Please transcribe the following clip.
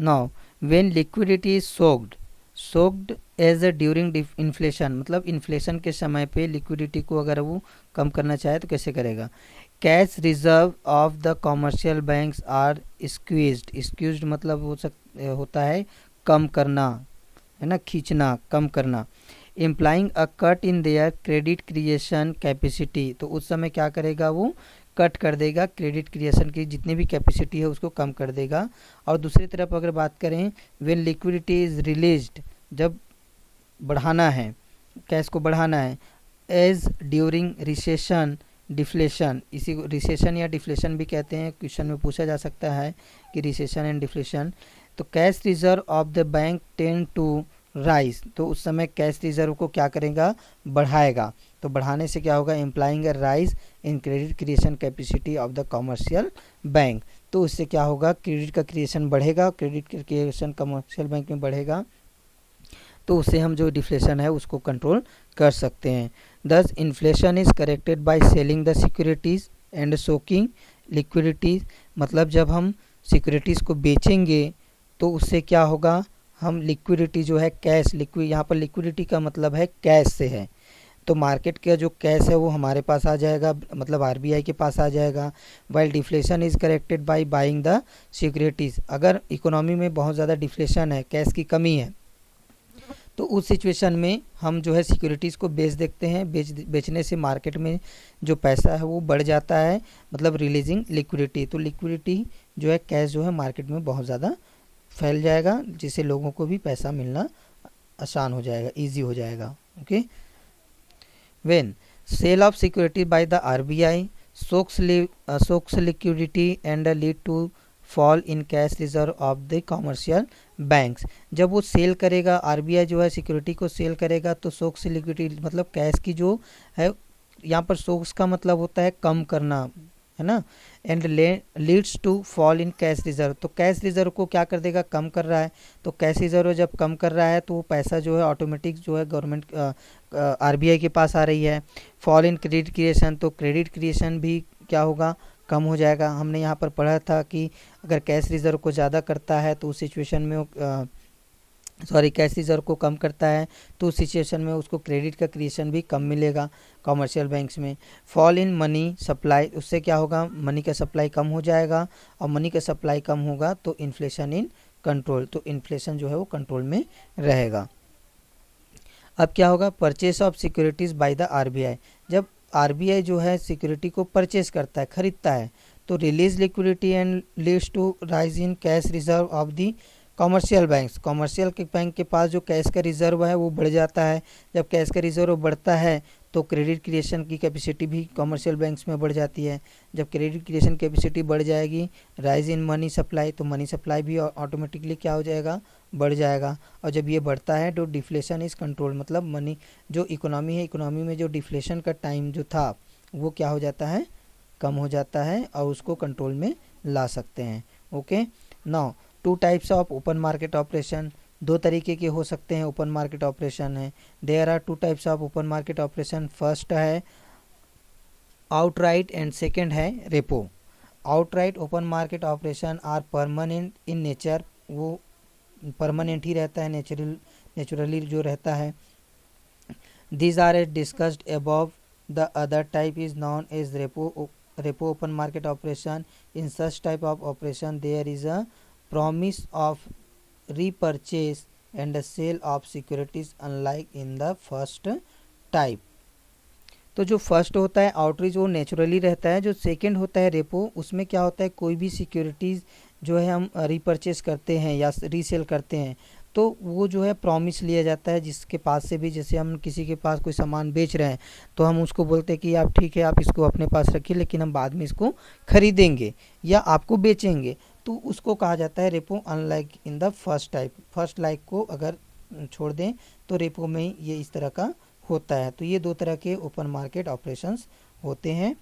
Now when liquidity is soaked as a during inflation, मतलब inflation के समय पे लिक्विडिटी को अगर वो कम करना चाहे तो कैसे करेगा। Cash reserve of the commercial banks are squeezed मतलब होता है कम करना, है ना, खींचना, कम करना। Implying a cut in their credit creation capacity, तो उस समय क्या करेगा वो कट कर देगा क्रेडिट क्रिएशन की जितनी भी कैपेसिटी है उसको कम कर देगा। और दूसरी तरफ अगर बात करें व्हेन लिक्विडिटी इज रिलीज्ड, जब बढ़ाना है, कैश को बढ़ाना है, एज ड्यूरिंग रिसेशन डिफ्लेशन, इसी को रिसेशन या डिफ्लेशन भी कहते हैं, क्वेश्चन में पूछा जा सकता है कि रिसेशन एंड डिफ्लेशन। तो cash reserve of the bank tend to rise, तो उस समय कैश रिजर्व को क्या करेगा बढ़ाएगा। तो बढ़ाने से क्या होगा, implying a rise in credit creation capacity of the commercial bank, तो उससे क्या होगा क्रेडिट का क्रिएशन बढ़ेगा, क्रेडिट क्रिएशन कमर्शियल बैंक में बढ़ेगा, तो उससे हम जो डिफ्लेशन है उसको कंट्रोल कर सकते हैं। Thus inflation is corrected by selling the securities and soaking liquidities, मतलब जब हम सिक्योरिटीज़ को बेचेंगे तो उससे क्या होगा, हम लिक्विडिटी जो है कैश, यहाँ पर लिक्विडिटी का मतलब है कैश से है, तो मार्केट का जो कैश है वो हमारे पास आ जाएगा, मतलब आरबीआई के पास आ जाएगा। While deflation is corrected by buying the securities, अगर इकोनॉमी में बहुत ज़्यादा डिफ्लेशन है, कैश की कमी है, तो उस सिचुएशन में हम जो है सिक्योरिटीज़ को बेच देखते हैं, बेचने से मार्केट में जो पैसा है वो बढ़ जाता है, मतलब रिलीजिंग लिक्विडिटी, तो लिक्विडिटी जो है कैश जो है मार्केट में बहुत ज़्यादा फैल जाएगा, जिससे लोगों को भी पैसा मिलना आसान हो जाएगा, इजी हो जाएगा। Okay, when sale of security by the RBI soaks liquidity and lead to fall in cash reserve of the commercial banks, जब वो सेल करेगा, आरबीआई जो है सिक्योरिटी को सेल करेगा तो सोक्स लिक्विडिटी मतलब कैश की जो है, यहाँ पर सोक्स का मतलब होता है कम करना, है ना, and leads to fall in cash reserve, तो कैश रिजर्व को क्या कर देगा, कम कर रहा है, तो कैश रिजर्व जब कम कर रहा है तो वो पैसा जो है ऑटोमेटिक जो है गवर्नमेंट आरबीआई के पास आ रही है। फॉल इन क्रेडिट क्रिएशन, तो क्रेडिट क्रिएशन भी क्या होगा, कम हो जाएगा। हमने यहाँ पर पढ़ा था कि अगर कैश रिजर्व को ज़्यादा करता है तो उस सिचुएशन में कैश रिजर्व को कम करता है तो उस सिचुएशन में उसको क्रेडिट का क्रिएशन भी कम मिलेगा कॉमर्शियल बैंक्स में। फॉल इन मनी सप्लाई, उससे क्या होगा, मनी का सप्लाई कम हो जाएगा, और मनी का सप्लाई कम होगा तो इन्फ्लेशन इन कंट्रोल, तो इन्फ्लेशन जो है वो कंट्रोल में रहेगा। अब क्या होगा, purchase of securities bye the RBI, जब आरबीआई जो है सिक्योरिटी को परचेस करता है, खरीदता है, तो release liquidity and leads to rise in cash reserve of the commercial banks, commercial के बैंक के पास जो कैश का रिजर्व है वो बढ़ जाता है। जब कैश का रिजर्व बढ़ता है तो क्रेडिट क्रिएशन की कैपेसिटी भी कॉमर्शियल बैंक्स में बढ़ जाती है। जब क्रेडिट क्रिएशन कैपेसिटी बढ़ जाएगी, राइज इन मनी सप्लाई, तो मनी सप्लाई भी ऑटोमेटिकली क्या हो जाएगा, बढ़ जाएगा। और जब ये बढ़ता है तो डिफ्लेशन इज कंट्रोल, मतलब मनी जो इकोनॉमी है, इकोनॉमी में जो डिफ्लेशन का टाइम जो था वो क्या हो जाता है, कम हो जाता है, और उसको कंट्रोल में ला सकते हैं। Okay, now two types of open market operation, दो तरीके के हो सकते हैं ओपन मार्केट ऑपरेशन है। There are two types of open market operation, first है आउटराइट एंड सेकंड है repo. Outright open market operation are permanent in nature, वो परमानेंट ही रहता है, नेचुरली जो रहता है। These are as discussed above, the other type is known as repo open market operation. In such type of operation there is a promise of repurchase and the sale of securities unlike in the first type। तो जो first होता है outreach वो naturally रहता है, जो second होता है रेपो, उसमें क्या होता है, कोई भी सिक्योरिटीज़ जो है हम रिपर्चेस करते हैं या रीसेल करते हैं तो वो जो है प्रॉमिस लिया जाता है जिसके पास से भी, जैसे हम किसी के पास कोई सामान बेच रहे हैं तो हम उसको बोलते हैं कि आप ठीक है आप इसको अपने पास रखिए लेकिन हम बाद में इसको खरीदेंगे या आपको बेचेंगे, तो उसको कहा जाता है repo. Unlike in the first type, first like को अगर छोड़ दें तो रेपो में ये इस तरह का होता है। तो ये दो तरह के ओपन मार्केट ऑपरेशंस होते हैं।